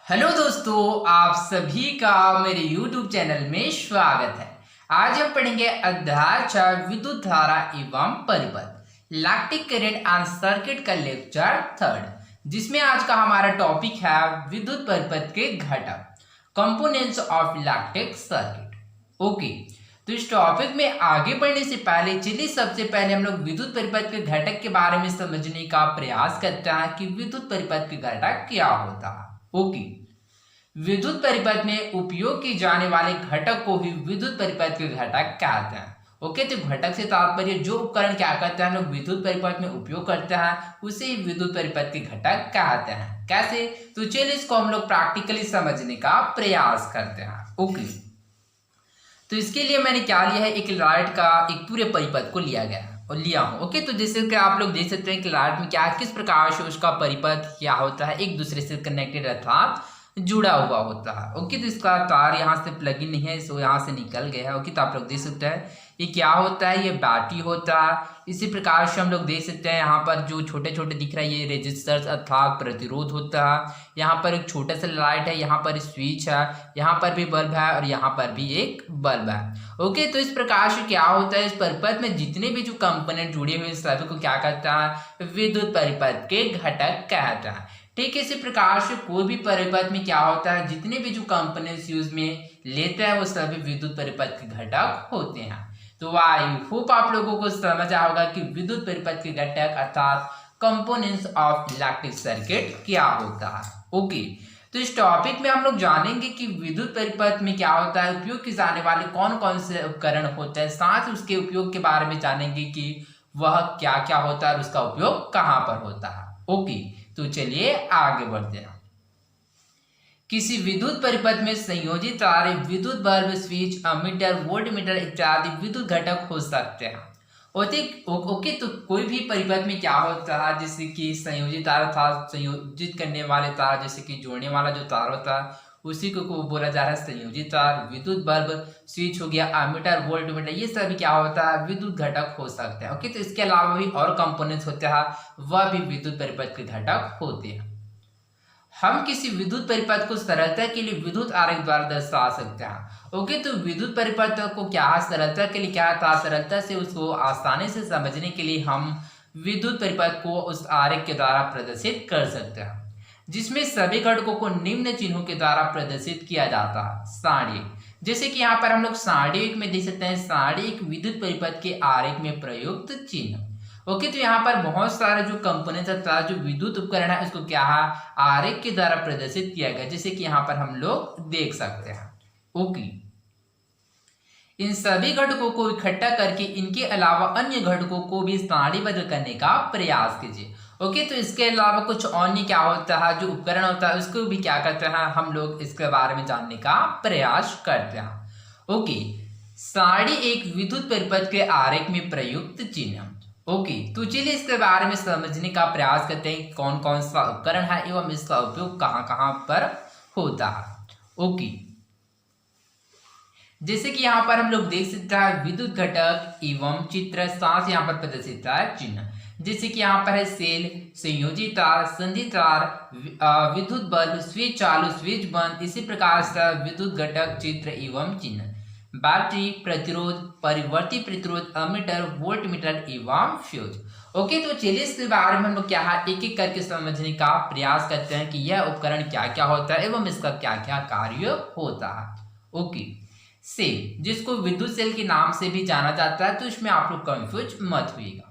Hello दोस्तों, आप सभी का मेरे YouTube चैनल में स्वागत है। आज हम पढ़ेंगे अध्याय 4 विद्युत धारा एवं परिपथ इलेक्ट्रिक करंट एंड सर्किट का लेक्चर 3, जिसमें आज का हमारा टॉपिक है विद्युत परिपथ के घटक, components of electric circuit. Okay, तो इस टॉपिक में आगे बढ़ने से पहले चलिए सबसे पहले हम लोग विद्युत परिपथ के घटक के बारे में समझने का प्रयास करते हैं कि विद्युत परिपथ के घटक क्या होता है। ओके, विद्युत परिपथ में उपयोग किए जाने वाले घटक को ही विद्युत परिपथ के घटक कहते हैं। ओके, तो घटक से तात्पर्य जो उपकरण क्या करते हैं हम लोग विद्युत परिपथ में उपयोग करते हैं उसे ही विद्युत परिपथ के घटक कहते हैं। कैसे? तो चलिए इसको हम लोग प्रैक्टिकली समझने का प्रयास करते हैं। ओके, तो इसके लिए मैंने क्या लिया है, एक लाइट का एक पूरे परिपथ को लिया गया है और लिया हूँ। ओके, तो जैसे कि आप लोग देख सकते हैं कि लाइट में क्या किस प्रकार से उसका परिपथ क्या होता है, एक दूसरे से कनेक्टेड अर्थात जुड़ा हुआ होता है। ओके, तो इसका तार यहाँ से प्लग इन नहीं है, सो यहाँ से निकल गया है। ओके, तो आप लोग देख सकते हैं ये क्या होता है, ये बैटरी होता है। इसी प्रकार से हम लोग देख सकते हैं यहाँ पर जो छोटे छोटे दिख रहा है ये रेजिस्टर्स अर्थात प्रतिरोध होता है। यहाँ पर एक छोटा सा लाइट है, यहाँ पर स्विच है, यहाँ पर भी बल्ब है और यहाँ पर भी एक बल्ब है। ओके, तो इस प्रकार से क्या होता है, इस परिपथ में जितने भी जो कंपोनेंट जुड़े हुए सभी को क्या कहता है, विद्युत परिपथ के घटक कहता है। ठीक है, इसी प्रकार से कोई भी परिपथ में क्या होता है, जितने भी जो कंपोनेंट्स यूज में लेते हैं वो सभी विद्युत परिपथ के घटक होते हैं। तो आई होप आप लोगों को समझ आया होगा कि विद्युत परिपथ के घटक अर्थात कंपोनेंट्स ऑफ इलेक्ट्रिक सर्किट क्या होता है। ओके, तो इस टॉपिक में हम लोग जानेंगे कि विद्युत परिपथ में क्या होता है, उपयोग किए जाने वाले कौन कौन से उपकरण होते हैं, साथ ही उसके उपयोग के बारे में जानेंगे कि वह क्या क्या होता है और उसका उपयोग कहाँ पर होता है। ओके, तो चलिए आगे बढ़ते हैं। किसी विद्युत परिपथ में संयोजित तारे, विद्युत बल्ब, स्विच, अमीटर, वोल्टमीटर इत्यादि विद्युत घटक हो सकते हैं। ओके, तो कोई भी परिपथ में क्या होता है, जैसे कि संयोजित तार था, संयोजित करने वाले तार, जैसे कि जोड़ने वाला जो तार होता है उसी को बोला जा रहा है संयोजित तार। विद्युत बल्ब, स्विच हो गया, अमीटर, वोल्टमीटर, ये सभी क्या होता है, विद्युत घटक हो सकते हैं। ओके, तो इसके अलावा भी और कंपोनेंट्स होते हैं, वह भी विद्युत परिपथ के घटक होते हैं। हम किसी विद्युत परिपथ को सरलता के लिए विद्युत आरेख द्वारा दर्शा सकते हैं। ओके, तो विद्युत परिपथ को क्या है, सरलता के लिए क्या था, सरलता से उसको आसानी से समझने के लिए हम विद्युत परिपथ को उस आरेख के द्वारा प्रदर्शित कर सकते हैं, जिसमें सभी घटकों को निम्न चिन्हों के द्वारा प्रदर्शित किया जाता है। सारणी, जैसे कि यहाँ पर हम लोग सारणी एक में देख सकते हैं, सारणी एक विद्युत परिपथ के आरेख में प्रयुक्त चिन्ह। ओके, तो यहाँ पर बहुत सारे जो कंपोनेंट्स अर्थात जो विद्युत उपकरण है उसको क्या है, आरेख के द्वारा प्रदर्शित किया गया, जैसे कि यहाँ पर हम लोग देख सकते हैं। ओके, इन सभी घटकों को इकट्ठा करके इनके अलावा अन्य घटकों को भी सारणीबद्ध करने का प्रयास कीजिए। ओके, तो इसके अलावा कुछ अन्य क्या होता है, जो उपकरण होता है उसको भी क्या करते हैं, हम लोग इसके बारे में जानने का प्रयास करते हैं। ओके, सारणी एक विद्युत परिपथ के आरेख में प्रयुक्त चिन्ह। ओके, तो चलिए इसके बारे में समझने का प्रयास करते हैं कौन कौन सा उपकरण है एवं इसका उपयोग कहाँ कहाँ पर होता है। ओके, जैसे कि यहाँ पर हम लोग देख सकते हैं विद्युत घटक एवं चित्र, साथ यहाँ पर प्रदर्शित है चिन्ह, जैसे कि यहाँ पर है सेल, संयोजित तार, संधि तार, विद्युत बल्ब, स्विच चालू, स्विच बंद, इसी प्रकार से विद्युत घटक, चित्र एवं चिन्ह, बैटरी, प्रतिरोध, परिवर्ती प्रतिरोध, अमीटर, वोल्टमीटर एवं फ्यूज। ओके, तो चलिए इसके बारे में हम लोग क्या है एक एक करके समझने का प्रयास करते हैं कि यह उपकरण क्या क्या होता है एवं इसका क्या क्या कार्य होता है। ओके, सेल, जिसको विद्युत सेल के नाम से भी जाना जाता है, तो इसमें आप लोग कंफ्यूज मत होइएगा।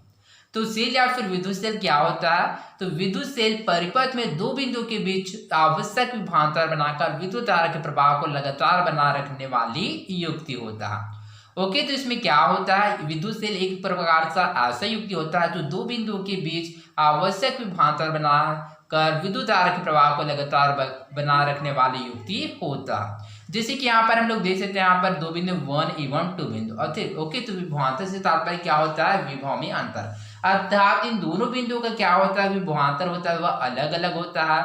तो सेल या फिर विद्युत सेल क्या होता है, तो विद्युत सेल परिपथ में दो बिंदुओं के बीच आवश्यक विभवांतर बनाकर विद्युत धारा के प्रवाह को लगातार बना रखने वाली युक्ति होता है। ओके, तो इसमें क्या होता है, विद्युत सेल एक प्रकार का ऐसा युक्ति होता है जो दो बिंदुओं के बीच आवश्यक विभवांतर बनाकर विद्युत धारा के प्रवाह को लगातार बना रखने वाली युक्ति होता है। जैसे कि यहाँ पर हम लोग देख सकते हैं, यहाँ पर दो बिंदु 1 एवं 2 बिंदु। ओके, तो विभवांतर से तात्पर्य क्या होता है, विभव में अंतर, अर्थात इन दोनों बिंदुओं का क्या होता है, विभवांतर होता है, वह अलग अलग होता है।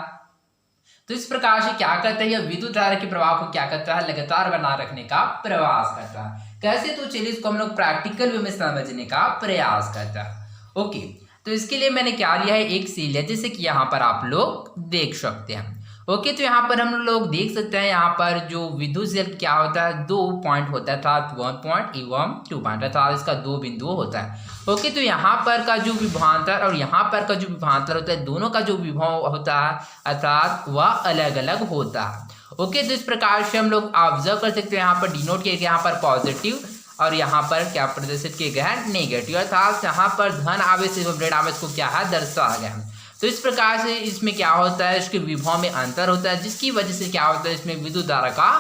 तो इस प्रकार से क्या करता है, यह विद्युत धारा के प्रवाह को क्या करता है, लगातार बना रखने का प्रयास करता है। कैसे? तो चलिए इसको हम लोग प्रैक्टिकल वे में समझने का प्रयास करता है। ओके, तो इसके लिए मैंने क्या लिया है, एक सेल है, जैसे कि यहाँ पर आप लोग देख सकते हैं। ओके, तो यहाँ पर हम लोग देख सकते हैं यहाँ पर जो विद्युत सेल क्या होता है, 2 पॉइंट होता है अर्थात 1 पॉइंट एवं 2 पॉइंट अर्थात इसका 2 बिंदु होता है। ओके, तो यहाँ पर का जो विभवांतर और यहाँ पर का जो विभवांतर होता है, दोनों का जो विभव होता है अर्थात वह अलग अलग होता है। ओके, तो इस प्रकार से हम लोग ऑब्जर्व कर सकते हैं, यहाँ पर डिनोट किया गया यहाँ पर पॉजिटिव और यहाँ पर क्या प्रदर्शित किया गया है नेगेटिव अर्थात यहाँ पर धन आवेश एवं ऋण आवेश को क्या है दर्शाया गया है। तो इस प्रकार से इसमें क्या होता है, इसके विभव में अंतर होता है जिसकी वजह से क्या होता है, इसमें विद्युत धारा का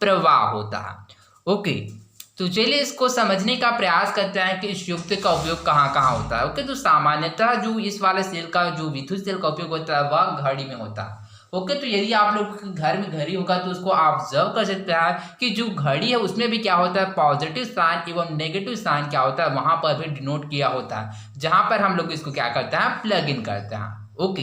प्रवाह होता है। ओके, तो चलिए इसको समझने का प्रयास करते हैं कि इस युक्ति का उपयोग कहाँ कहाँ होता है। ओके, तो सामान्यतः जो इस वाले सेल का जो विद्युत सेल का उपयोग होता है वह घड़ी में होता है। ओके, तो यदि आप लोग घर में घड़ी होगा तो उसको ऑब्जर्व कर सकते हैं कि जो घड़ी है उसमें भी क्या होता है, पॉजिटिव साइन एवं नेगेटिव साइन क्या होता है वहां पर भी डिनोट किया होता है, जहां पर हम लोग इसको क्या करते हैं, प्लग इन करते हैं। ओके,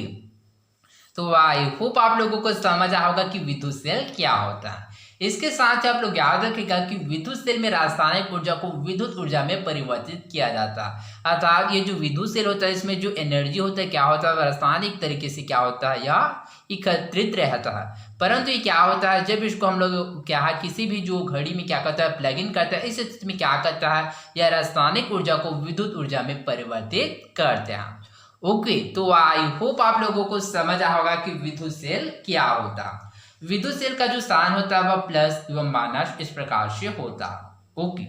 तो आई होप आप लोगों को समझ आया होगा कि विद्युत सेल क्या होता है। इसके साथ आप लोग याद रखिएगा कि विद्युत सेल में रासायनिक ऊर्जा को विद्युत ऊर्जा में परिवर्तित किया जाता है अर्थात ये जो विद्युत सेल होता है इसमें जो एनर्जी होता है क्या होता है, रासायनिक तरीके से क्या होता है या एकत्रित रहता है। परंतु ये क्या होता है, जब इसको हम लोग क्या है किसी भी जो घड़ी में क्या करता है, प्लग इन करता है, इस स्थिति में क्या करता है, यह रासायनिक ऊर्जा को विद्युत ऊर्जा में परिवर्तित करते हैं। ओके, तो आई होप आप लोगों को समझ आया होगा कि विद्युत सेल क्या होता है। विद्युत सेल का जो साइन होता है वह प्लस एवं माइनस इस प्रकार से होता है। ओके,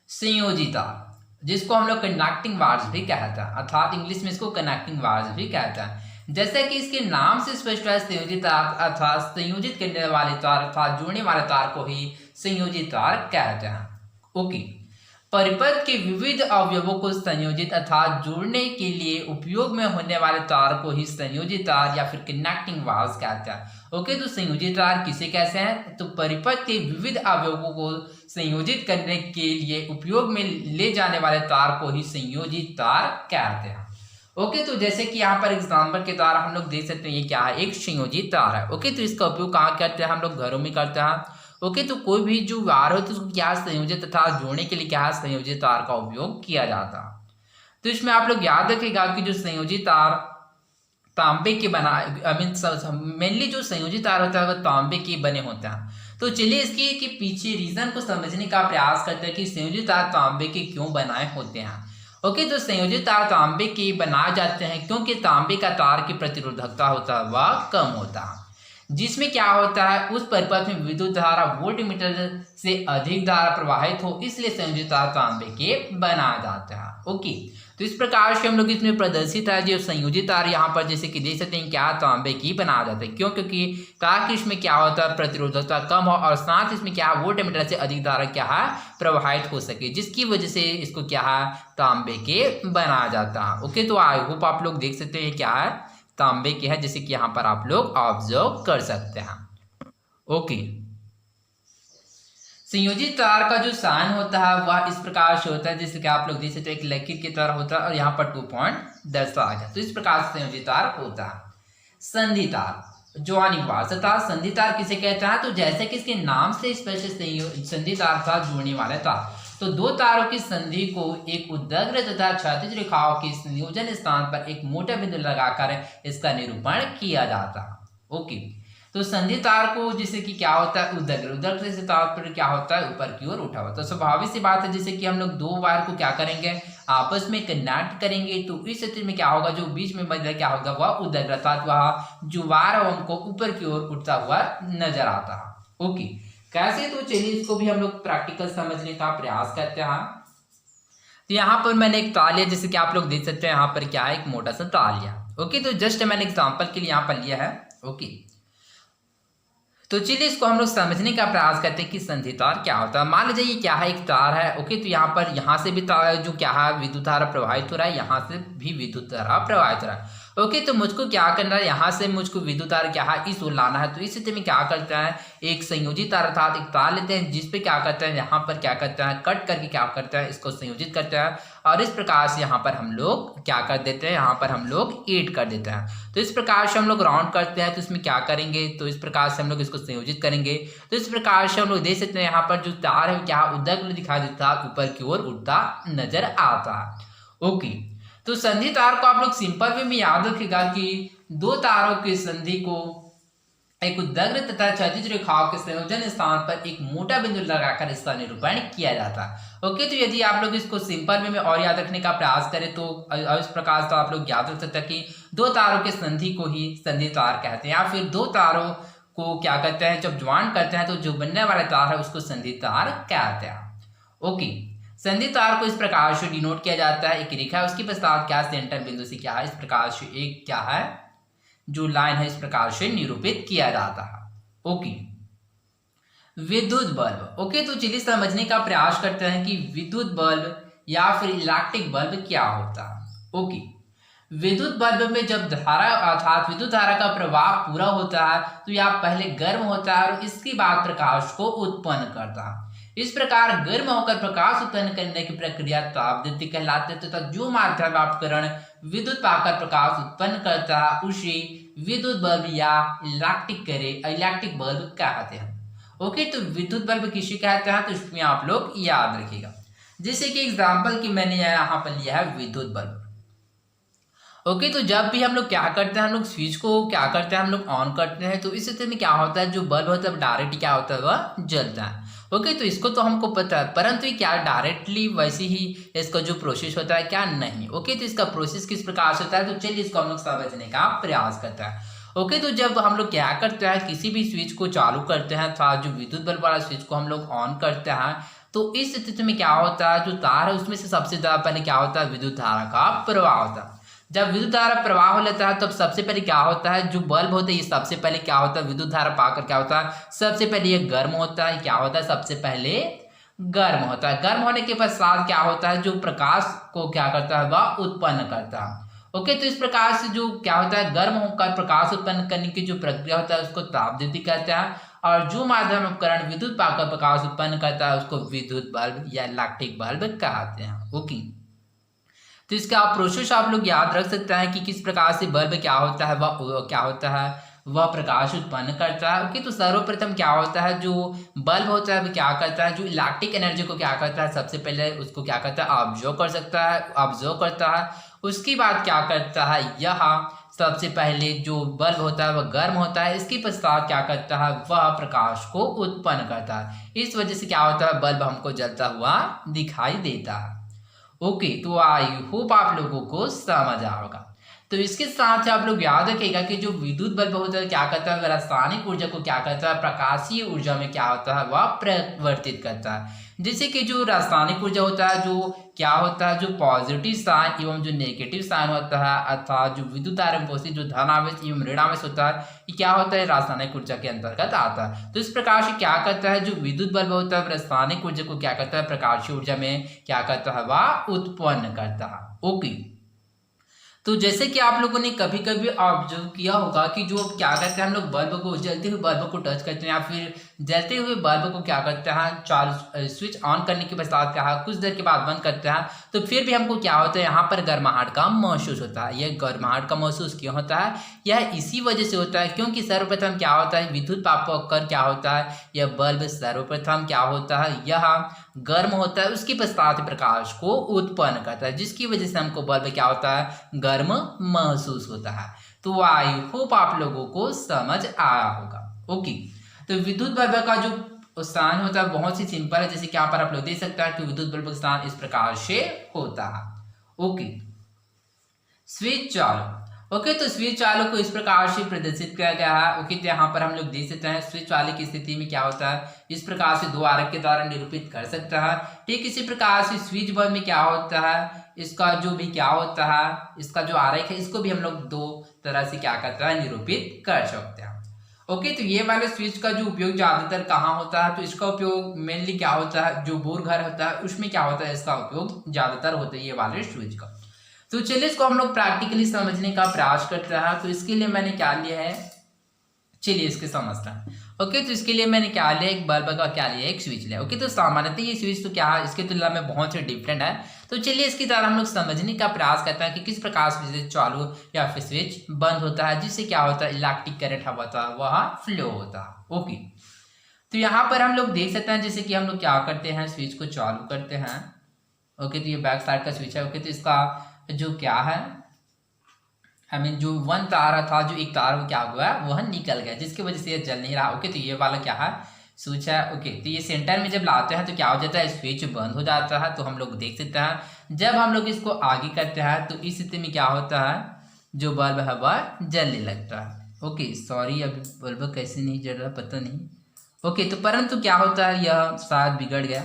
संयोजी तार जिसको हम लोग कनेक्टिंग वायर्स भी कहते हैं अर्थात इंग्लिश में इसको कनेक्टिंग वायर्स भी कहते हैं। जैसा कि इसके नाम से स्पष्ट है, संयोजी तार अर्थात संयोजित करने वाले तार अर्थात जोड़ने वाले तार को ही संयोजी तार कहते हैं। ओके, परिपथ के विविध अवयवों को संयोजित अर्थात जोड़ने के लिए उपयोग में होने वाले तार को ही संयोजी तार या फिर कनेक्टिंग वायर्स कहते हैं। ओके, तो संयोजी तार किसे कहते हैं, तो परिपथ के विविध अवयवों को संयोजित करने के लिए उपयोग में ले जाने वाले तार को ही संयोजी तार कहते हैं। ओके, तो जैसे कि यहाँ पर एग्जाम्पल के द्वारा हम लोग देख सकते हैं, ये क्या है, एक संयोजी तार है। ओके, तो इसका उपयोग कहाँ करते हैं, हम लोग घरों में करते हैं। ओके, तो कोई भी जो वायर हो तो उसको क्या संयोजित तथा जोड़ने के लिए क्या संयोजित तार का उपयोग किया जाता है। तो इसमें आप लोग याद रखिएगा कि जो संयोजित तार तांबे के बना मेनली जो संयोजित तार होता है वह तांबे के बने होते हैं। तो चलिए इसके के पीछे रीजन को समझने का प्रयास करते हैं कि संयोजित तार तांबे के क्यों बनाए होते हैं। ओके, तो संयोजित तार तांबे के बनाए जाते हैं क्योंकि तांबे का तार की प्रतिरोधकता होता है वह कम होता है, जिसमें क्या होता है उस परिपथ में विद्युत धारा वोल्टमीटर से अधिक धारा प्रवाहित हो, इसलिए संयोजित तार तांबे के बनाया जाता है। ओके, तो इस प्रकार से हम लोग इसमें प्रदर्शित है जो संयोजित तार यहाँ पर जैसे कि देख सकते हैं क्या तांबे की बनाया जाता है, क्यों, क्योंकि ताकि इसमें क्या होता है प्रतिरोधकता कम हो और साथ इसमें क्या है वोल्टमीटर से अधिक धारा क्या है प्रवाहित हो सके, जिसकी वजह से इसको क्या है तांबे के बनाया जाता है। ओके, तो आई होप आप लोग देख सकते हैं क्या है तांबे के है, जैसे कि यहाँ पर आप लोग ऑब्जर्व कर सकते हैं। ओके, संयोजित तार का जो साइन होता है वह इस प्रकार से होता है, जैसे कि आप लोग देख सकते हैं एक लकीर की तरह होता है और यहाँ पर 2 पॉइंट दर्शाया गया, तो इस प्रकार से संयोजित तार होता है। संधि तार ज्वाइनिंग वायर्स अर्थात संधि तार किसे कहते हैं, तो जैसे कि इसके नाम से स्पष्ट संधि तार था जोड़ने वाला तार, तो दो तारों की संधि को एक उदग्र तथा क्षैतिज रेखाओं के संयोजन स्थान पर एक मोटा बिंदु लगाकर इसका निरूपण किया जाता। ओके, तो संधि तार को जैसे कि क्या होता है उदग्र से तार पर क्या होता है ऊपर की ओर उठा हुआ, तो स्वाभाविक सी बात है जैसे कि हम लोग 2 वायर को क्या करेंगे आपस में कनेक्ट करेंगे, तो इस स्थिति में क्या होगा जो बीच में मध्य क्या होगा वह उदग्र अर्थात वह जो वायर है उनको ऊपर की ओर उठता हुआ नजर आता है। ओके, कैसे, तो चलिए इसको भी हम लोग प्रैक्टिकल समझने का प्रयास करते हैं। तो यहाँ पर मैंने एक तार लिया, जैसे कि आप लोग देख सकते हैं यहाँ पर क्या है एक मोटा सा तार लिया। ओके, तो जस्ट मैंने एग्जांपल के लिए यहाँ पर लिया है। ओके, तो चलिए इसको हम लोग समझने का प्रयास करते हैं कि संधि तार क्या होता है। मान लीजिए ये क्या है एक तार है। ओके, तो यहाँ से भी तार जो क्या है विद्युत धारा प्रवाहित हो रहा है, यहाँ से भी विद्युत धारा प्रवाहित हो रहा है। ओके, तो मुझको क्या करना है, यहाँ से मुझको विद्युत तार क्या है इस ओर लाना है, तो इस स्थिति में क्या करता है एक संयोजित तार अर्थात एक तार लेते हैं जिसपे क्या करता है यहाँ पर क्या करता है कट करके क्या करता है इसको संयोजित करता है, और इस प्रकार से यहाँ पर हम लोग क्या कर देते हैं यहाँ पर हम लोग ऐड कर देते हैं। तो इस प्रकार से हम लोग राउंड करते हैं, तो इसमें क्या करेंगे, तो इस प्रकार से हम लोग इसको संयोजित करेंगे। तो इस प्रकार से हम लोग देख सकते हैं यहाँ पर जो तार है क्या उदग्र दिखाई देता है ऊपर की ओर उठता नजर आता है। ओके, तो संधि तार को आप लोग सिंपल वे में याद रखेगा कि दो तारों की संधि को एक उदग्र तथा क्षैतिज रेखाओं के संयोजन स्थान पर एक मोटा बिंदु लगाकर इसका निरूपण किया जाता है। ओके, तो यदि आप लोग इसको सिंपल वे में और याद रखने का प्रयास करें तो इस प्रकार से आप लोग याद रख सकते हैं कि दो तारों के संधि को ही संधि तार कहते हैं, या फिर दो तारों को क्या कहते हैं, जब ज्वाइन करते हैं तो जो बनने वाला तार है उसको संधि तार कहते हैं। ओके, संधि तार को इस प्रकार से डिनोट किया जाता है, एक रेखा उसके पश्चात क्या सेंटर बिंदु से क्या है, इस प्रकार से एक क्या है जो लाइन है इस प्रकार से निरूपित किया जाता है। ओके, विद्युत बल्ब। ओके, तो चलिए समझने का प्रयास करते हैं कि विद्युत बल्ब या फिर इलेक्ट्रिक बल्ब क्या होता है। ओके, विद्युत बल्ब में जब धारा अर्थात विद्युत धारा का प्रवाह पूरा होता है तो यह पहले गर्म होता है और इसके बाद प्रकाश को उत्पन्न करता है। इस प्रकार गर्म होकर प्रकाश उत्पन्न करने की प्रक्रिया तापदीप्ति कहलाती है तथा जो माध्यम उपकरण विद्युत पाकर प्रकाश उत्पन्न करता है उसे विद्युत बल्ब या इलेक्ट्रिक बल्ब कहते हैं। ओके, तो विद्युत बल्ब किसे कहते हैं तो इसमें आप लोग याद रखिएगा। जैसे कि एग्जाम्पल की मैंने यहाँ पर लिया है विद्युत बल्ब। ओके, तो जब भी हम लोग क्या करते हैं, हम लोग स्विच को क्या करते हैं, हम लोग ऑन करते हैं तो इस स्थिति में क्या होता है, जो बल्ब होता है डायरेक्ट क्या होता है वह जलता है। ओके, तो इसको तो हमको पता है, परंतु ये क्या डायरेक्टली वैसे ही इसका जो प्रोसेस होता है क्या नहीं। ओके, तो इसका प्रोसेस किस प्रकार से होता है तो चलिए इसको हम लोग समझने का प्रयास करता है। ओके, तो जब हम लोग क्या करते हैं, किसी भी स्विच को चालू करते हैं अथवा जो विद्युत बल्ब वाला स्विच को हम लोग ऑन करते हैं तो इस स्थिति में क्या होता है, जो तार है उसमें से सबसे ज्यादा पहले क्या होता है, विद्युत धारा का प्रवाह होता है। जब विद्युत धारा प्रवाह हो लेता है तब सबसे पहले क्या होता है, जो बल्ब होता है ये सबसे पहले क्या होता है, विद्युत धारा पाकर क्या होता है, सबसे पहले ये गर्म होता है। क्या होता है, सबसे पहले गर्म होता है। गर्म होने के पश्चात क्या होता है, जो प्रकाश को क्या करता है वह उत्पन्न करता है। ओके, तो इस प्रकार से जो क्या होता है, गर्म होकर प्रकाश उत्पन्न करने की जो प्रक्रिया होता है उसको तापदीप्ति कहते हैं, और जो माध्यम उपकरण विद्युत पाकर प्रकाश उत्पन्न करता है उसको विद्युत बल्ब या इलेक्ट्रिक बल्ब कहते हैं। ओके, तो इसका प्रोसेस आप लोग याद रख सकते हैं कि किस प्रकार से बल्ब क्या होता है वह प्रकाश उत्पन्न करता है। ओके, तो सर्वप्रथम क्या होता है, जो बल्ब होता है वो क्या करता है, जो इलेक्ट्रिक एनर्जी को क्या करता है, सबसे पहले उसको क्या करता है, ऑब्जर्व करता है। उसके बाद क्या करता है, यह सबसे पहले जो बल्ब होता है वह गर्म होता है, इसके पश्चात क्या करता है, वह प्रकाश को उत्पन्न करता है। इस वजह से क्या होता है, बल्ब हमको जलता हुआ दिखाई देता है। ओके, तो आई होप आप लोगों को समझ आया होगा। तो इसके साथ आप लोग याद रखिएगा कि जो विद्युत बल्ब होता है क्या करता है, रासायनिक ऊर्जा को क्या करता है, प्रकाशीय ऊर्जा में क्या होता है वह परिवर्तित करता है। जैसे कि जो रासायनिक ऊर्जा होता है, जो क्या होता है, जो पॉजिटिव साइन एवं जो नेगेटिव साइन होता है अर्थात जो विद्युत धारा में जो धन आवेश एवं ऋण आवेश होता है, ये क्या होता है, रासायनिक ऊर्जा के अंतर्गत आता है। तो इस प्रकार से क्या करता है, जो विद्युत बल्ब होता है रासायनिक ऊर्जा को क्या करता है, प्रकाशीय ऊर्जा में क्या करता है वह उत्पन्न करता है। ओके, तो जैसे कि आप लोगों ने कभी कभी ऑब्जर्व किया होगा कि जो क्या करते हैं, हम लोग बल्ब को जलते हुए बल्ब को टच करते हैं या फिर जलते हुए बल्ब को क्या करते हैं, चालू स्विच ऑन करने के पश्चात क्या है कुछ देर के बाद बंद करते हैं तो फिर भी हमको क्या होता है, यहाँ पर गर्माहट का महसूस होता है। यह गर्माहट का महसूस क्यों होता है, यह इसी वजह से होता है क्योंकि सर्वप्रथम क्या होता है, विद्युत पापकर क्या होता है, यह बल्ब सर्वप्रथम क्या होता है, यह गर्म होता है, उसके पश्चात प्रकाश को उत्पन्न करता है, जिसकी वजह से हमको बल्ब क्या होता है, गर्म महसूस होता है। तो आई होप आप लोगों को समझ आया होगा। ओके, तो विद्युत बल्ब का जो स्थान होता है बहुत ही सिंपल है, जैसे कि यहाँ पर आप लोग देख सकते हैं कि विद्युत बल्ब का स्थान इस प्रकार से होता है। ओके, स्विच चालू। ओके, तो स्विच चालू को इस प्रकार से प्रदर्शित किया गया है। ओके, तो यहाँ पर हम लोग देख सकते हैं स्विच चालू की स्थिति में क्या होता है, इस प्रकार से दो आरेख के द्वारा निरूपित कर सकता है। ठीक इसी प्रकार से स्विच बल्ब में क्या होता है, इसका जो भी क्या होता है, इसका जो आरेख है इसको भी हम लोग दो तरह से क्या करता है, निरूपित कर सकते हैं। ओके, तो ये वाले स्विच का जो उपयोग ज्यादातर कहाँ होता है, तो इसका उपयोग मेनली क्या होता है, जो बोर घर होता है उसमें क्या होता है, इसका उपयोग ज्यादातर होता है ये वाले स्विच का। तो चलिए इसको हम लोग प्रैक्टिकली समझने का प्रयास करते हैं। तो इसके लिए मैंने क्या लिया है, चलिए इसके समझते हैं। ओके, तो इसके लिए मैंने क्या लिया, एक बल्ब का क्या लिया, एक स्विच लिया। ओके, तो सामान्यतः ये स्विच तो क्या है, इसकी तुलना में बहुत से डिफरेंट है। तो चलिए इसकी तरह हम लोग समझने का प्रयास करते हैं कि किस प्रकार से स्विच चालू या फिर स्विच बंद होता है, जिससे क्या होता है, इलेक्ट्रिक करंट होता है वह फ्लो होता है। ओके, तो यहाँ पर हम लोग देख सकते हैं जैसे कि हम लोग क्या करते हैं, स्विच को चालू करते हैं। ओके, तो ये बैक साइड का स्विच है। ओके, तो इसका जो क्या है जो 1 तारा था, जो एक तार वो क्या हुआ, वह निकल गया, जिसकी वजह से ये जल नहीं रहा। ओके, तो ये वाला क्या है, स्विच है। ओके, तो ये सेंटर में जब लाते हैं तो क्या हो जाता है, स्विच बंद हो जाता है। तो हम लोग देख सकते हैं जब हम लोग इसको आगे करते हैं तो इस स्थिति में क्या होता है, जो बल्ब है वह जलने लगता है। ओके, सॉरी अभी बल्ब कैसे नहीं जल रहा पता नहीं। ओके, तो परंतु क्या होता है, यह शायद बिगड़ गया।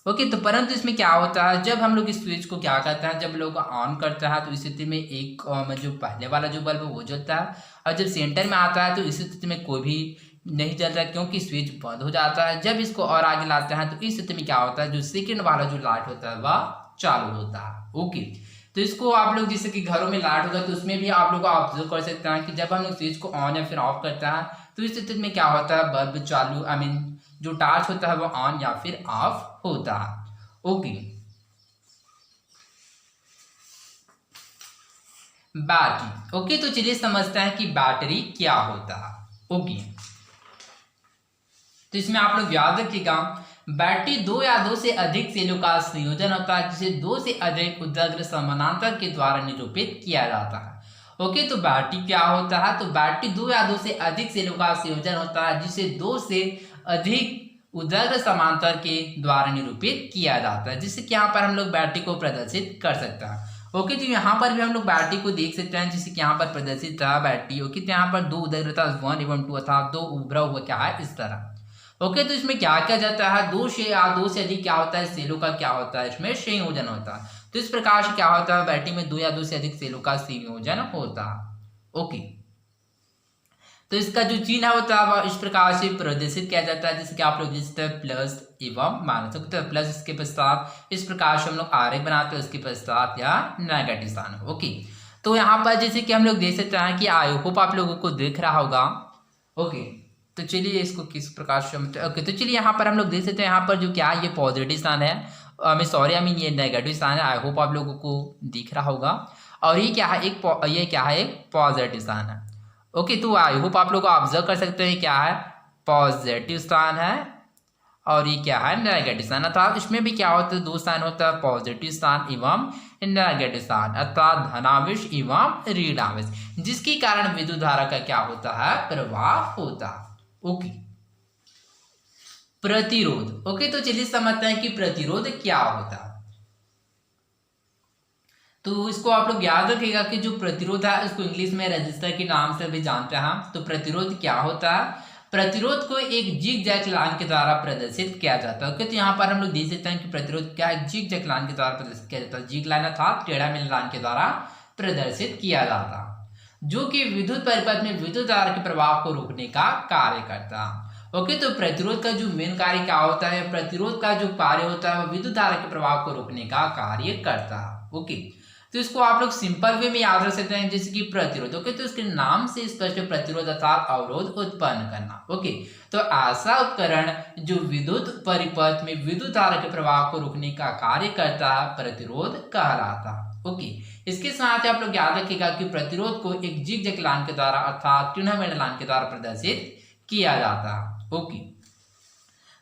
ओके, तो परंतु इसमें क्या होता है, जब हम लोग इस स्विच को क्या करते हैं, जब लोग ऑन करते हैं तो इस स्थिति में एक जो पहले वाला जो बल्ब है वो जलता है, और जब सेंटर में आता है तो इस स्थिति में कोई भी नहीं जलता, क्योंकि स्विच बंद हो जाता है। जब इसको और आगे लाते हैं तो इस स्थिति में क्या होता है, जो सेकेंड वाला जो लाइट होता है वह चालू होता है। ओके, तो इसको आप लोग जैसे कि घरों में लाइट होगा तो उसमें भी आप लोग ऑब्जर्व कर सकते हैं कि जब हम लोग स्विच को ऑन या फिर ऑफ करते हैं तो इस स्थिति में क्या होता है, बल्ब चालू जो टार्च होता है वो ऑन या फिर ऑफ होता है। Okay, battery. ओके, तो चलिए समझते हैं कि बैटरी क्या होता है। ओके, तो इसमें आप लोग याद रखिएगा, बैटरी 2 या 2 से अधिक सेलों का संयोजन होता है, जिसे 2 से अधिक उदाग्र समानांतर के द्वारा निरूपित किया जाता है। ओके, तो बैटरी क्या होता है, तो बैटरी 2 या 2 से अधिक सेलों का संयोजन होता है, जिसे 2 से अधिक उदाग्र समांतर के द्वारा निरूपित किया जाता है, जिससे कि यहाँ पर हम लोग बैटरी को प्रदर्शित कर सकते हैं। ओके, तो यहाँ पर भी हम लोग बैटरी को देख सकते हैं, जिससे कि यहाँ पर प्रदर्शित था बैटरी। ओके, तो यहाँ पर 2 उदाग्रता 1 एवं 2 अर्थात 2 उभरा हुआ क्या है इस तरह। ओके, तो इसमें क्या किया जाता है, 2 से या 2 से अधिक क्या होता है, सेलों का क्या होता है, इसमें संयोजन होता है। तो इस प्रकार से क्या होता है, बैटरी में 2 या 2 से अधिक सेलों का संयोजन होता है। ओके, तो इसका जो चिन्ह होता है वह इस प्रकार से प्रदर्शित किया जाता है, जैसे कि आप लोग जिस तरह प्लस एवं माइनस। तो प्लस इसके पश्चात इस प्रकार से हम लोग आरेख बनाते हैं, उसके पश्चात या नेगेटिव स्थान। ओके, तो यहाँ पर जैसे कि हम लोग देख सकते हैं कि आई होप आप लोगों को दिख रहा होगा। ओके, तो चलिए इसको किस प्रकार से ओके, तो चलिए यहाँ पर हम लोग देख सकते हैं, यहाँ पर जो क्या ये पॉजिटिव स्थान है, ये नेगेटिव स्थान है। आई होप आप लोगों को दिख रहा होगा। और ये क्या है, एक पॉजिटिव स्थान है। ओके, तो आई होप आप लोग ऑब्जर्व कर सकते हैं क्या है, पॉजिटिव स्थान है और ये क्या है, नेगेटिव स्थान। अर्थात इसमें भी क्या होता है, 2 स्थान होता है, पॉजिटिव स्थान एवं नेगेटिव स्थान, अर्थात धनावेश एवं ऋणावेश, जिसके कारण विद्युत धारा का क्या होता है, प्रवाह होता है। ओके, प्रतिरोध। ओके, तो चलिए समझते हैं कि प्रतिरोध क्या होता है। तो इसको आप लोग याद रखिएगा कि जो प्रतिरोध है इसको इंग्लिश में रेजिस्टर के नाम से भी जानते हैं। तो प्रतिरोध क्या होता है, प्रतिरोध को एक जिग जैग लाइन के द्वारा प्रदर्शित किया जाता है। ओके, तो यहाँ पर हम लोग देख सकते हैं कि प्रतिरोध क्या है, जिग जैग लाइन के द्वारा प्रदर्शित किया जाता है। जिग लाइन अर्थात टेढ़ा मेढ़ा लाइन के द्वारा प्रदर्शित किया जाता है, जो कि विद्युत परिपथ में विद्युत धारा के प्रवाह को रोकने का कार्य करता है। ओके, तो प्रतिरोध का जो मेन कार्य क्या होता है, प्रतिरोध का जो कार्य होता है वो विद्युत धारा के प्रवाह को रोकने का कार्य करता है। ओके, तो इसको आप लोग सिंपल वे में याद रख सकते हैं, जैसे कि प्रतिरोध। ओके, तो इसके नाम से स्पष्ट प्रतिरोध अर्थात अवरोध उत्पन्न करना। ओके, तो ऐसा उपकरण जो विद्युत परिपथ में विद्युत धारा के प्रवाह को रोकने का कार्य करता है प्रतिरोध कहलाता है। ओके, इसके साथ आप लोग याद रखिएगा कि प्रतिरोध को एक जिग जैग लाइन के द्वारा अर्थात टेढ़ा मेढ़ा लाइन के द्वारा प्रदर्शित किया जाता है। ओके,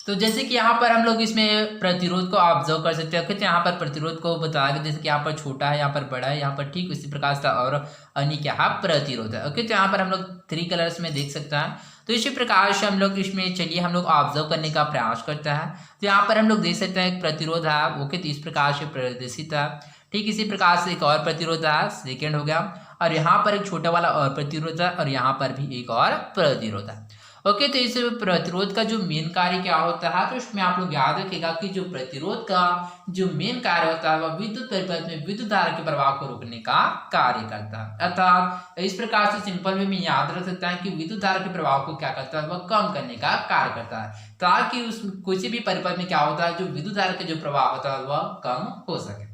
तो जैसे कि यहाँ पर हम लोग इसमें प्रतिरोध को ऑब्जर्व कर सकते हैं। तो यहाँ पर प्रतिरोध को बताया गया, जैसे कि यहाँ पर छोटा है, यहाँ पर बड़ा है, यहाँ पर ठीक उसी प्रकार से और अन्य क्या है, प्रतिरोध है। ओके, तो यहाँ पर हम लोग 3 कलर्स में देख सकते हैं। तो इसी प्रकार से हम लोग इसमें चलिए हम लोग ऑब्जर्व करने का प्रयास करते हैं। तो यहाँ पर हम लोग देख सकते हैं एक प्रतिरोध है। ओके, तो इस प्रकार से प्रदर्शित है। ठीक इसी प्रकार से एक और प्रतिरोध है, सेकेंड हो गया, और यहाँ पर एक छोटा वाला और प्रतिरोध है, और यहाँ पर भी एक और प्रतिरोध है। ओके, तो इस प्रतिरोध का जो मेन कार्य क्या होता है, तो इसमें आप लोग याद रखिएगा कि जो प्रतिरोध का जो मेन कार्य होता है वह विद्युत परिपथ में विद्युत धारा के प्रवाह को रोकने का कार्य करता है। अर्थात इस प्रकार से सिंपल वे में याद रख सकता है कि विद्युत धारा के प्रवाह को क्या करता है, वह कम करने का कार्य करता है, ताकि उस किसी भी परिपथ में क्या होता है, जो विद्युत धारा का जो प्रवाह होता है वह कम हो सके।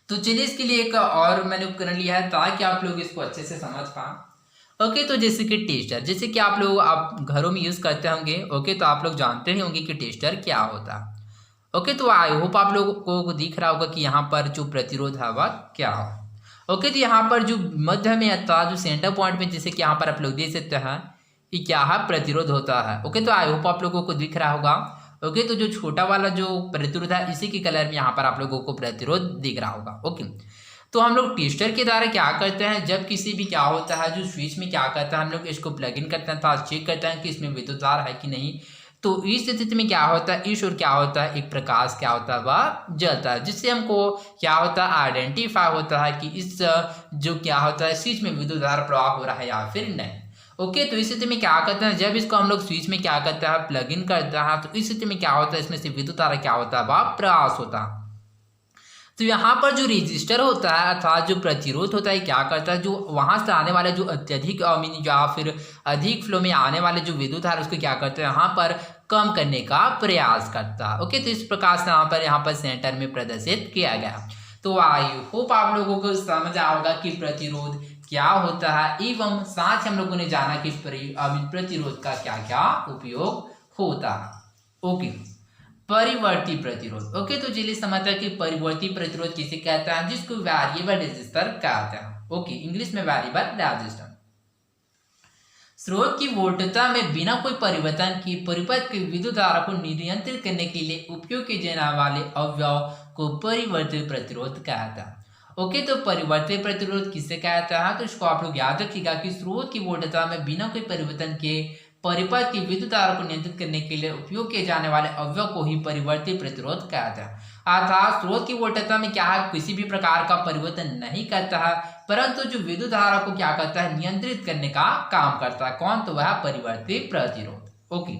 तो चलिए इसके लिए एक और मैंने उपकरण लिया है ताकि आप लोग इसको अच्छे से समझ पाए। ओके, तो जैसे कि टेस्टर, जैसे कि आप लोग घरों में यूज़ करते होंगे। ओके, तो आप लोग जानते ही होंगे कि टेस्टर क्या होता है। ओके, तो आई होप आप लोगों को दिख रहा होगा कि यहाँ पर जो प्रतिरोध है वह क्या हो। ओके, तो यहाँ पर जो मध्य में अर्थात जो सेंटर पॉइंट में, जैसे कि यहाँ पर आप लोग देख सकते हैं कि क्या है, प्रतिरोध होता है। ओके, तो आई होप आप लोगों को दिख रहा होगा। ओके, तो जो छोटा वाला जो प्रतिरोध है इसी के कलर में यहाँ पर आप लोगों को प्रतिरोध दिख रहा होगा। ओके, तो हम लोग टेस्टर के द्वारा क्या करते हैं, जब किसी भी क्या होता है जो स्विच में क्या करता है हम लोग इसको प्लग इन करते हैं था चेक करते हैं कि इसमें विद्युत धारा है कि नहीं। तो इस स्थिति में क्या होता है, इस ओर क्या होता है एक प्रकाश क्या होता है वह जलता है, जिससे हमको क्या होता है आइडेंटिफाई होता है कि इस जो क्या होता है स्विच में विद्युत धारा प्रवाह हो रहा है या फिर नहीं। ओके, तो इस स्थिति में क्या करते हैं, जब इसको हम लोग स्विच में क्या करते हैं प्लग इन करते हैं, तो इस स्थिति में क्या होता है इसमें से विद्युत धारा क्या होता है वह प्रवाह होता है। तो यहाँ पर जो रजिस्टर होता है अर्थात जो प्रतिरोध होता है क्या करता है, जो वहां से आने वाले जो अत्यधिक या फिर अधिक फ्लो में आने वाले जो विद्युत धारा उसको क्या करते हैं यहाँ पर कम करने का प्रयास करता है। ओके, तो इस प्रकार से यहाँ पर सेंटर में प्रदर्शित किया गया। तो आई होप आप लोगों को समझ आया होगा कि प्रतिरोध क्या होता है, एवं साथ ही हम लोगों ने जाना कि प्रतिरोध का क्या क्या उपयोग होता है। ओके, परिवर्ती प्रतिरोध। ओके, तो चलिए समझते हैं कि परिवर्ती प्रतिरोध किसे कहते हैं, जिसको वेरिएबल रेजिस्टर कहते हैं। ओके, इंग्लिश में वेरिएबल रेजिस्टर। स्रोत की वोल्टता में बिना कोई परिवर्तन की परिपथ की विद्युत धारा को नियंत्रित करने के लिए उपयोग किए जाने वाले अवयव को परिवर्ती प्रतिरोध कहता है। ओके, तो परिवर्ती प्रतिरोध किसे कहता है, तो इसको आप लोग याद रखिएगा कि स्रोत की वोल्टता में बिना कोई परिवर्तन के परिपथ की विद्युत धारा को नियंत्रित करने के लिए उपयोग किए जाने वाले अवयव को ही परिवर्ती प्रतिरोध कहते हैं। अर्थात स्रोत की वोल्टता में क्या है किसी भी प्रकार का परिवर्तन नहीं करता है, परंतु जो विद्युत धारा को क्या करता है नियंत्रित करने का काम करता है। कौन, तो वह परिवर्ती प्रतिरोध। ओके,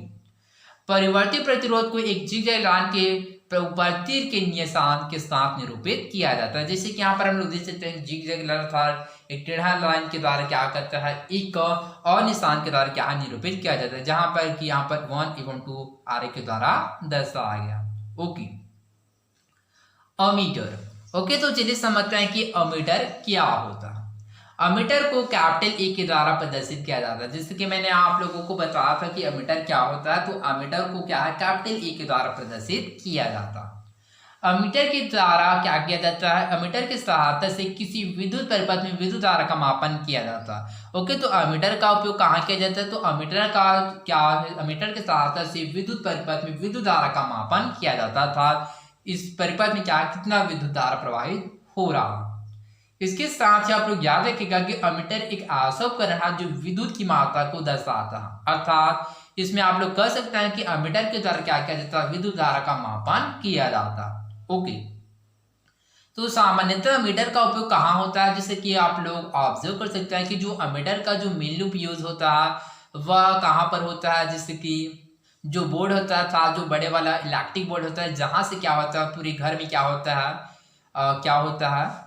परिवर्ती प्रतिरोध को एक जिगजैग लाइन के ऊपर तीर के निशान के साथ निरूपित किया जाता है। जैसे कि यहाँ पर हम लोग देख सकते हैं जिगजैग लाइन अर्थात एक टेढ़ा लाइन के द्वारा क्या करता है एक और निशान के द्वारा क्या निरूपित किया जाता है, जहां पर कि यहाँ पर 1 एवं 2 आरे के द्वारा दर्शाया गया। Okay, ammeter. ओके, तो चलिए समझते हैं कि अमीटर क्या होता है। अमीटर को कैपिटल ए के द्वारा प्रदर्शित किया जाता है। जैसे कि मैंने आप लोगों को बताया था कि अमीटर क्या होता है, तो अमीटर को क्या है कैपिटल ए के द्वारा प्रदर्शित किया जाता है। अमीटर के द्वारा क्या किया जाता है, अमीटर की सहायता से किसी विद्युत परिपथ में विद्युत धारा का मापन किया जाता है। ओके, तो अमीटर का उपयोग कहाँ किया जाता है, तो अमीटर का क्या है, अमीटर की सहायता से विद्युत परिपथ में विद्युत धारा का मापन किया जाता था। इस परिपथ में क्या कितना विद्युत धारा प्रवाहित हो रहा है। इसके साथ ही आप लोग याद रखिएगा कि अमीटर एक ऐसा उपकरण है जो विद्युत की मात्रा को दर्शाता है। अर्थात इसमें आप लोग कह सकते हैं कि अमीटर के द्वारा क्या किया जाता है विद्युत धारा का मापन किया जाता है। ओके, तो सामान्यतः अमीटर का उपयोग कहाँ होता है, जैसे कि आप लोग ऑब्जर्व कर सकते हैं कि जो अमीटर का जो मेन लूप यूज होता है वह कहाँ पर होता है, जैसे कि जो बोर्ड होता था जो बड़े वाला इलेक्ट्रिक बोर्ड होता है, जहां से क्या होता है पूरे घर में क्या होता है क्या होता है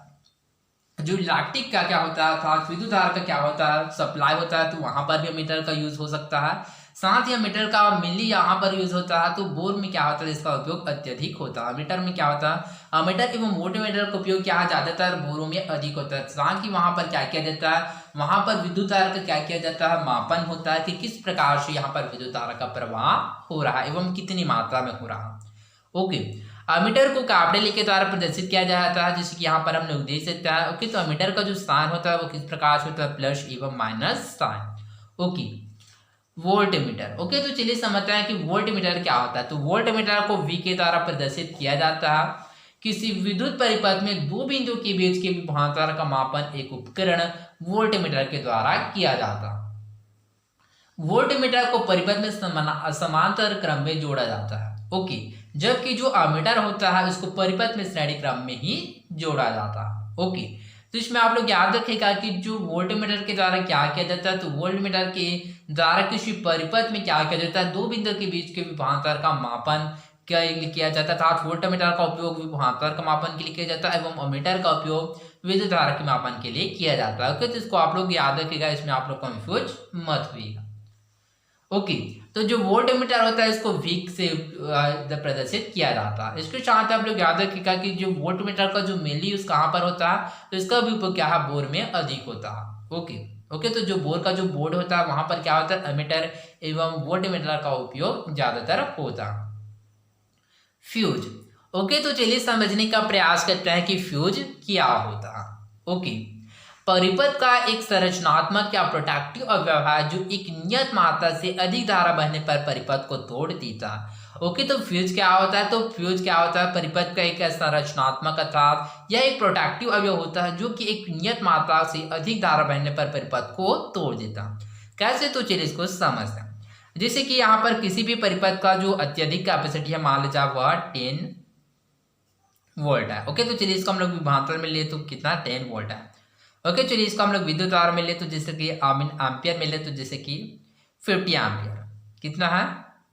जो इलेक्ट्रिक का क्या होता है अर्थात विद्युत धारा का क्या होता है सप्लाई होता है, तो वहां पर भी अमीटर का यूज हो सकता है। साथ ही अमीटर का मेनली यहाँ पर यूज होता है, तो बोर में क्या होता है इसका उपयोग अत्यधिक होता है। अमीटर में क्या होता है, अमीटर एवं वोल्टमीटर का उपयोग क्या ज्यादातर बोरों में अधिक होता है। साथ ही वहां पर क्या किया जाता है, वहां पर विद्युत धारा का क्या किया जाता है मापन होता है कि किस प्रकार से यहाँ पर विद्युत धारा का प्रवाह हो रहा है एवं कितनी मात्रा में हो रहा है। ओके, अमीटर को कैपिटल ए के द्वारा प्रदर्शित किया जाता है, जैसे कि यहाँ पर हम लोग देख सकते हैं। ओके, तो अमीटर का जो साइन होता है वो किस प्रकार से होता है प्लस एवं minus sign. Okay, voltmeter. Okay, तो चलिए समझते हैं कि वोल्टमीटर क्या होता है। तो वोल्टमीटर को V के द्वारा प्रदर्शित किया जाता है। किसी विद्युत परिपथ में दो बिंदु के बीच के विभवांतर का मापन एक उपकरण वोल्टमीटर के द्वारा किया जाता है। वोल्टमीटर को परिपथ में समांतर क्रम में जोड़ा जाता है। ओके, जबकि जो अमीटर होता है उसको परिपथ में श्रेणी क्रम में ही जोड़ा जाता है। ओके, तो इसमें आप लोग याद रखेगा कि जो वोल्टमीटर के द्वारा क्या किया जाता है, तो वोल्टमीटर के द्वारा किसी परिपथ में क्या किया जाता है दो बिंदु के बीच के विभवांतर का मापन किया जाता है। अर्थात वोल्टमीटर का उपयोग विभवांतर का मापन के लिए किया जाता है एवं अमीटर का उपयोग विद्युत धारा के मापन के लिए किया जाता है। ओके, तो इसको आप लोग याद रखेगा, इसमें आप लोग कंफ्यूज मत होइएगा। ओके, तो जो वोल्टमीटर होता है इसको V से प्रदर्शित किया जाता है। इसके साथ आप लोग याद रखिएगा कि जो वोल्टमीटर का जो मेनली यूज कहाँ पर होता है, तो इसका भी उपयोग क्या है बोर में अधिक होता है। ओके, तो जो बोर का जो बोर्ड होता है वहां पर क्या होता है अमीटर एवं वोल्टमीटर का उपयोग ज्यादातर होता है। फ्यूज। ओके, तो चलिए समझने का प्रयास करते हैं कि फ्यूज क्या होता है। ओके, परिपथ का एक संरचनात्मक या प्रोटेक्टिव अवयव है जो एक नियत मात्रा से अधिक धारा बहने पर परिपथ को तोड़ देता है। ओके, तो फ्यूज क्या होता है? तो फ्यूज क्या होता है? परिपथ का एक संरचनात्मक अर्थात यह एक प्रोटेक्टिव अवयव होता है जो कि एक नियत मात्रा से अधिक धारा बहने पर परिपथ को तोड़ देता है। कैसे? तो चलिए इसको समझते हैं। जैसे कि यहाँ पर किसी भी परिपथ का जो अत्यधिक कैपेसिटी है मान लीजिए वह 10 वोल्ट है। ओके, तो चलिए इसको हम लोग विभवांतर में ले तो कितना 10 वोल्ट है। ओके, चलिए इसको हम लोग विद्युत धारा में ले तो जैसे कि एम्पियर में ले तो जैसे कि 50 एम्पियर। कितना है?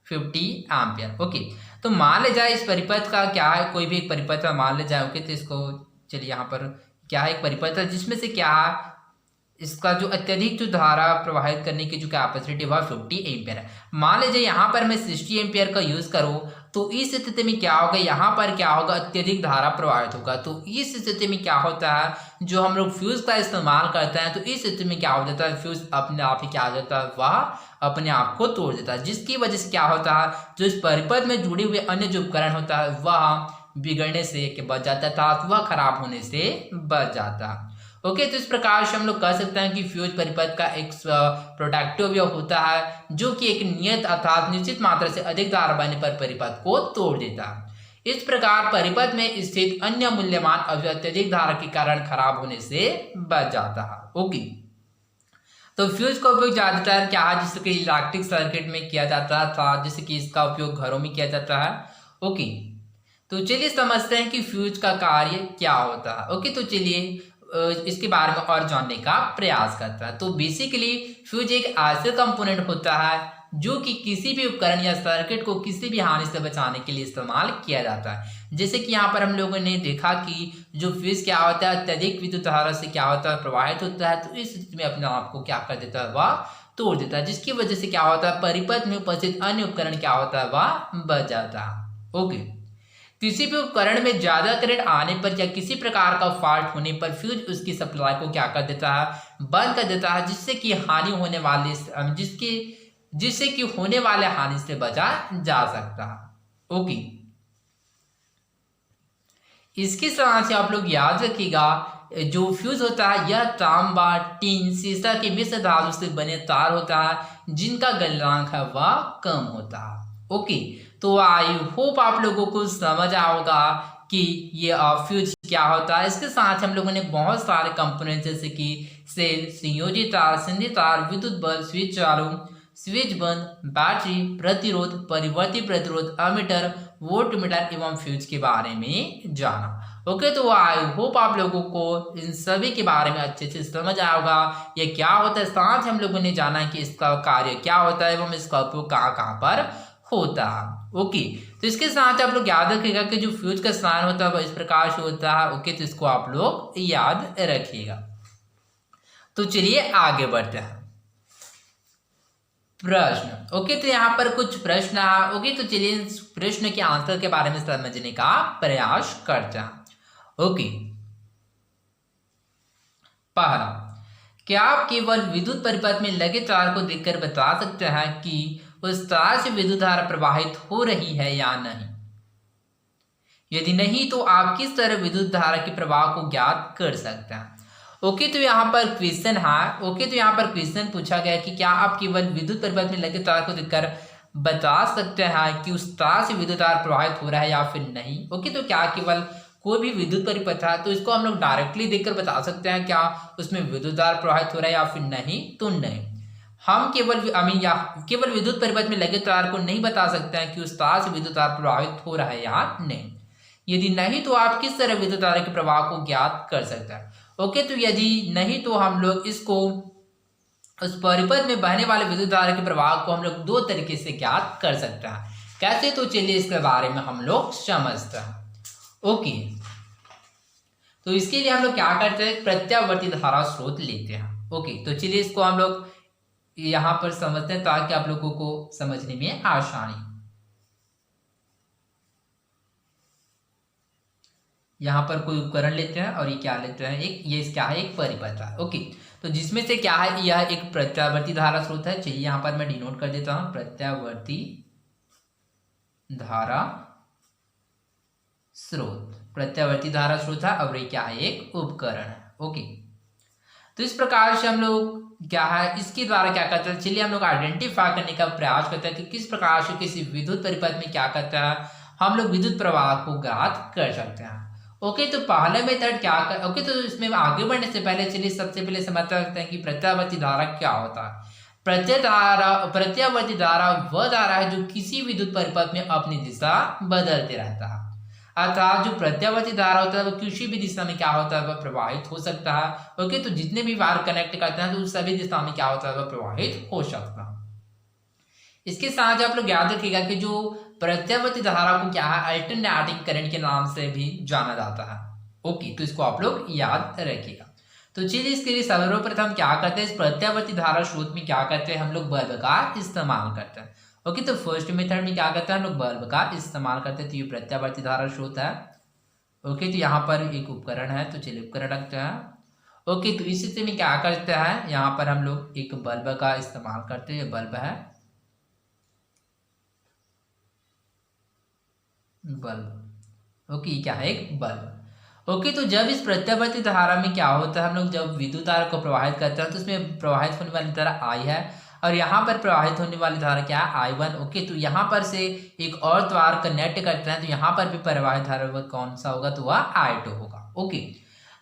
50 एम्पियर। ओके, तो मान ले जाए इस परिपथ का क्या है, कोई भी एक परिपथ है मान ले जाए। ओके, तो इसको चलिए यहाँ पर क्या है, एक परिपथ है जिसमें से क्या है, इसका जो अत्यधिक जो धारा प्रवाहित करने की जो कैपेसिटी वह 50 एम्पियर है। मान लीजिए यहाँ पर मैं 60 एम्पियर का यूज करूँ तो इस स्थिति में क्या होगा, यहाँ पर क्या होगा, अत्यधिक धारा प्रवाहित होगा। तो इस स्थिति में क्या होता है, जो हम लोग फ्यूज का इस्तेमाल करते हैं तो इस स्थिति में क्या हो जाता है, फ्यूज अपने आप ही क्या हो जाता है, वह अपने आप को तोड़ देता है। जिसकी वजह से क्या होता है, जो इस परिपथ में जुड़े हुए अन्य जो उपकरण होता है वह बिगड़ने से बच जाता था, वह खराब होने से बच जाता है। ओके, तो इस प्रकार से हम लोग कह सकते हैं कि फ्यूज परिपथ का एक प्रोटेक्टिव अवयव होता है जो कि एक नियत अर्थात निश्चित मात्रा से अधिक धारा बहने पर परिपथ को तोड़ देता है। इस प्रकार परिपथ में स्थित अन्य मूल्यवान अवयव अत्यधिक धारा के कारण खराब होने से बच जाता है। ओके, तो फ्यूज का उपयोग ज्यादातर क्या है, जिससे कि इलेक्ट्रिक सर्किट में किया जाता था, जिससे कि इसका उपयोग घरों में किया जाता है। ओके, तो चलिए समझते हैं कि फ्यूज का कार्य क्या होता है। ओके, तो चलिए इसके बारे में और जानने का प्रयास करता है। तो बेसिकली फ्यूज एक ऐसा कंपोनेंट होता है जो कि किसी भी उपकरण या सर्किट को किसी भी हानि से बचाने के लिए इस्तेमाल किया जाता है। जैसे कि यहाँ पर हम लोगों ने देखा कि जो फ्यूज क्या होता है, अत्यधिक विद्युत धारा से क्या होता है, प्रवाहित होता है। तो इस स्थिति में अपने आप को क्या कर देता है, वह तोड़ देता है। जिसकी वजह से क्या होता है, परिपथ में उपस्थित अन्य उपकरण क्या होता है, वह बच जाता है। ओके, किसी भी उपकरण में ज्यादा करंट आने पर या किसी प्रकार का फॉल्ट होने पर फ्यूज उसकी सप्लाई को क्या कर देता है, बंद कर देता है, जिससे कि हानि होने वाले जिससे कि होने वाले हानि से बचा जा सकता है। ओके, इसके साथ ही आप लोग याद रखिएगा जो फ्यूज होता है यह तांबा, टीन, सीसा के मिश्र धातु से बने तार होता है जिनका गलनांक है वह कम होता है। ओके, तो आई होप आप लोगों को समझ आओगा कि ये फ्यूज क्या होता है। इसके साथ हम लोगों ने बहुत सारे कंपोनेंट जैसे कि सेल, संयोजी तार, संधि तार, विद्युत बल्ब, स्विच चालू, स्विच बंद, बैटरी, प्रतिरोध, परिवर्ती प्रतिरोध, अमीटर, वोल्टमीटर एवं फ्यूज के बारे में जाना। ओके, तो आई होप आप लोगों को इन सभी के बारे में अच्छे से समझ आएगा ये क्या होता है। साथ हम लोगों ने जाना कि इसका कार्य क्या होता है एवं इसका उपयोग कहाँ कहाँ पर होता है। ओके, तो इसके साथ आप लोग याद रखिएगा कि जो फ्यूज का स्थान होता है वह इस प्रकार से होता है। ओके, तो इसको आप लोग याद रखिएगा। तो चलिए आगे बढ़ते हैं। प्रश्न। ओके, तो यहाँ पर कुछ प्रश्न है। ओके, तो चलिए इस प्रश्न के आंसर के बारे में समझने का प्रयास करते हैं। ओके, पहला, क्या आप केवल विद्युत परिपथ में लगे तार को देखकर बता सकते हैं कि उस तार से विद्युत धारा प्रवाहित हो रही है या नहीं? यदि नहीं तो आप किस तरह विद्युत धारा के प्रवाह को ज्ञात कर सकते हैं? ओके, तो यहाँ पर क्वेश्चन है। ओके, तो यहाँ पर क्वेश्चन पूछा गया कि क्या आप केवल विद्युत परिपथ में लगे तार को देखकर बता सकते हैं कि उस तार से विद्युत धारा प्रवाहित हो रहा है या फिर नहीं? ओके, तो क्या केवल कोई भी विद्युत परिपथ है तो इसको हम लोग डायरेक्टली देखकर बता सकते हैं क्या उसमें विद्युत धारा प्रवाहित हो रहा है या फिर नहीं? तो नहीं, हम केवल विद्युत परिपथ में लगे तार को नहीं बता सकते हैं कि उस तार से विद्युत धारा प्रवाहित हो रहा है या नहीं। यदि नहीं तो आप किस तरह विद्युत धारा के प्रवाह को ज्ञात कर सकते हैं? ओके, तो यदि नहीं तो हम लोग इसको उस परिपथ में बहने वाले विद्युत धारा के प्रवाह को हम लोग दो तरीके से ज्ञात कर सकते हैं। कैसे? तो चलिए इसके बारे में हम लोग समझते हैं। ओके, तो इसके लिए हम लोग क्या करते हैं, प्रत्यावर्ती धारा स्रोत लेते हैं। ओके, तो चलिए इसको हम लोग यहां पर समझते हैं ताकि आप लोगों को समझने में आसानी। यहाँ पर कोई उपकरण लेते हैं और ये क्या लेते हैं, ये क्या है, एक परिपथ है। ओके, तो जिसमें से क्या है, यह एक प्रत्यावर्ती धारा स्रोत है। चलिए यहाँ पर मैं डिनोट कर देता हूं, प्रत्यावर्ती धारा स्रोत, प्रत्यावर्ती धारा स्रोत है और ये क्या है, एक उपकरण है। ओके, तो इस प्रकार से हम लोग क्या है इसके द्वारा क्या करते हैं, चलिए हम लोग आइडेंटिफाई करने का प्रयास करते हैं कि किस प्रकार से किसी विद्युत परिपथ में क्या करता है, हम लोग विद्युत प्रवाह को ज्ञात कर सकते हैं। ओके, तो पहले मेथड क्या कर, ओके तो इसमें आगे बढ़ने से पहले चलिए सबसे पहले समझते हैं कि प्रत्यावर्ती धारा क्या होता है। प्रत्यावर्ती धारा वह धारा है जो किसी विद्युत परिपथ में अपनी दिशा बदलते रहता है। अर्थात जो प्रत्यावर्ती धारा होता है वो किसी भी दिशा में क्या होता है वह प्रवाहित हो सकता है। ओके, तो जितने भी वायर कनेक्ट करते हैं तो उस सभी दिशा में क्या होता है वह प्रवाहित हो सकता है। इसके साथ आप लोग याद रखिएगा कि जो प्रत्यावर्ती धारा को क्या है अल्टरनेटिंग करंट के नाम से भी जाना जाता है। ओके, तो इसको आप लोग याद रखिएगा। तो चलिए इसके लिए सर्वप्रथम क्या करते हैं, इस प्रत्यावर्ती धारा स्रोत में क्या करते हैं हम लोग बल्ब का इस्तेमाल करते हैं। ओके, तो फर्स्ट मेथड में क्या करते हैं हम लोग बल्ब का इस्तेमाल करते हैं। तो ये प्रत्यावर्ती धारा स्रोत है। ओके, तो यहाँ पर एक उपकरण है, तो चलिए उपकरण रखते हैं। ओके, तो इस स्थिति में क्या करते हैं, यहाँ पर हम लोग एक बल्ब का इस्तेमाल करते हैं। बल्ब है, बल्ब। ओके, क्या है एक बल्ब। ओके, तो जब इस प्रत्यावर्ती धारा में क्या होता है, हम लोग जब विद्युत धारा को प्रवाहित करते हैं तो इसमें प्रवाहित होने वाली धारा आई है और यहाँ पर प्रवाहित होने वाली धारा क्या है I1। ओके, तो यहाँ पर से एक और तार कनेक्ट करते हैं तो यहाँ पर भी प्रवाहित धारा कौन सा होगा, तो वह I2 होगा। ओके,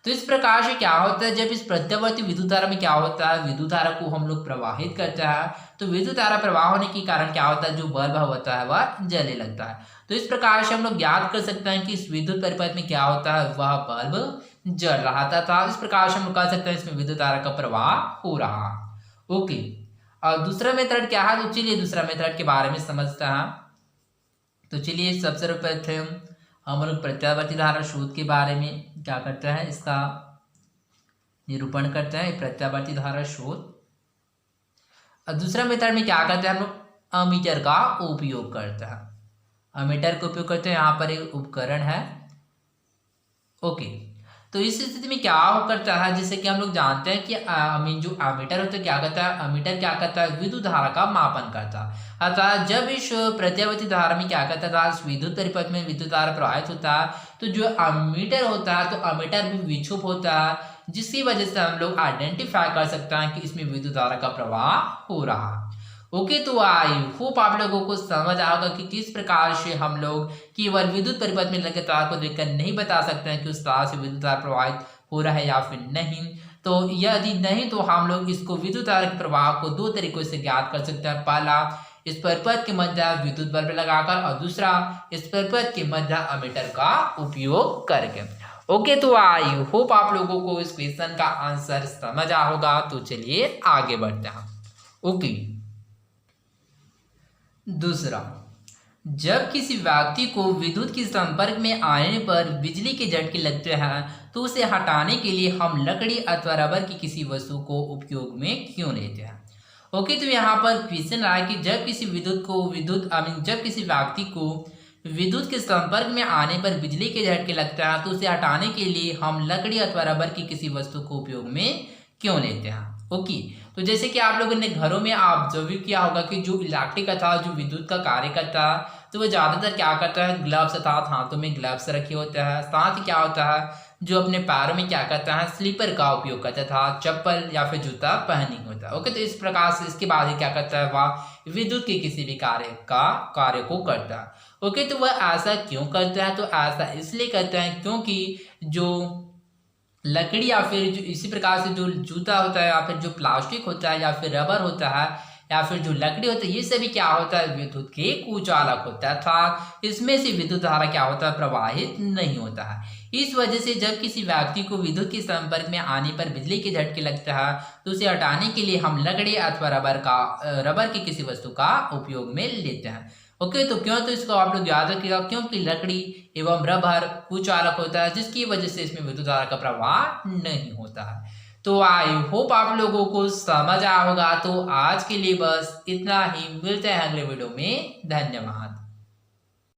तो इस प्रकार से क्या होता है, जब इस प्रत्यावर्ती विद्युत धारा में क्या होता है, विद्युत धारा को हम लोग प्रवाहित करते हैं तो विद्युत धारा प्रवाह होने के कारण क्या होता है, जो बल्ब होता है वह जलने लगता है। तो इस प्रकार से हम लोग याद कर सकते हैं कि इस विद्युत परिपथ में क्या होता है, वह बल्ब जल रहा था। इस प्रकार से हम लोग कह सकते हैं इसमें विद्युत धारा का प्रवाह हो रहा। ओके, और दूसरा मेथड क्या है, तो चलिए दूसरा मेथड के बारे में समझते हैं। तो चलिए सबसे प्रथम हम लोग प्रत्यावर्ती धारा स्रोत के बारे में क्या करते हैं, इसका निरूपण करते हैं, प्रत्यावर्ती धारा स्रोत। और दूसरा मेथड में क्या करते हैं, हम लोग अमीटर का उपयोग करते हैं। अमीटर का उपयोग करते हैं, यहाँ पर एक उपकरण है। ओके, तो इस स्थिति में क्या करता है, जैसे कि हम लोग जानते हैं कि जो अमीटर होता है क्या करता है, अमीटर क्या करता है विद्युत धारा का मापन करता है। अर्थात जब इस प्रत्यावर्ती धारा में क्या करता था, इस विद्युत परिपथ में विद्युत धारा प्रवाहित होता है तो जो अमीटर होता है तो अमीटर भी विक्षुप होता है, जिसकी वजह से हम लोग आइडेंटिफाई कर सकते हैं कि इसमें विद्युत धारा का प्रवाह हो रहा है। ओके, तो आई होप आप लोगों को समझ आएगा कि किस प्रकार से हम लोग केवल विद्युत परिपथ में लगे तार को देखकर नहीं बता सकते हैं कि उस तार से विद्युत धारा प्रवाहित हो रहा है या फिर नहीं। तो यदि नहीं तो हम लोग इसको विद्युत धारा के प्रवाह को दो तरीकों से ज्ञात कर सकते हैं। पहला, इस परिपथ के मध्य विद्युत बल्ब लगाकर, और दूसरा इस परिपथ के मध्य अमीटर का उपयोग करके। ओके, तो आई होप आप लोगों को इस क्वेश्चन का आंसर समझ आ होगा। तो चलिए आगे बढ़ते हैं। ओके, दूसरा, जब किसी व्यक्ति को विद्युत के संपर्क में आने पर बिजली के झटके लगते हैं तो उसे हटाने के लिए हम लकड़ी अथवा रबर की किसी वस्तु को उपयोग में क्यों लेते हैं। ओके, तो यहाँ पर क्वेश्चन आया कि जब किसी जब किसी व्यक्ति को विद्युत के संपर्क में आने पर बिजली के झटके लगता है तो उसे हटाने के लिए हम लकड़ी अथवा रबर की किसी वस्तु को उपयोग में क्यों लेते हैं। ओके, तो जैसे कि आप लोगों ने घरों में ऑब्जर्व किया होगा कि जो इलेक्ट्रिक था, जो विद्युत का कार्य करता है, तो वो ज़्यादातर क्या करता है, ग्लव्स अर्थात हाथों में ग्लव्स रखे होते हैं। साथ ही क्या होता है, जो अपने पैरों में क्या करता है, स्लीपर का उपयोग करता था, चप्पल या फिर जूता पहनी होता है। ओके, तो इस प्रकार से इसके बाद ही क्या करता है, वह विद्युत के किसी भी कार्य को करता है। ओके, तो वह ऐसा क्यों करता है, तो ऐसा इसलिए करता है क्योंकि जो लकड़ी या फिर जो इसी प्रकार से जो जूता होता है या फिर जो प्लास्टिक होता है या फिर रबर होता है या फिर जो लकड़ी होता है, ये सभी क्या होता है, विद्युत के कुचालक होता है, था इसमें से विद्युत धारा क्या होता है, प्रवाहित नहीं होता है। इस वजह से जब किसी व्यक्ति को विद्युत के संपर्क में आने पर बिजली के झटके लगता है तो उसे हटाने के लिए हम लकड़ी अथवा रबर की किसी वस्तु का उपयोग में लेते हैं। ओके, तो क्यों, तो इसको आप लोग याद रखिएगा, क्योंकि लकड़ी एवं रबर कुचालक होता है जिसकी वजह से इसमें विद्युत धारा का प्रवाह नहीं होता है। तो आई होप आप लोगों को समझ आया होगा। तो आज के लिए बस इतना ही, मिलते हैं अगले वीडियो में। धन्यवाद।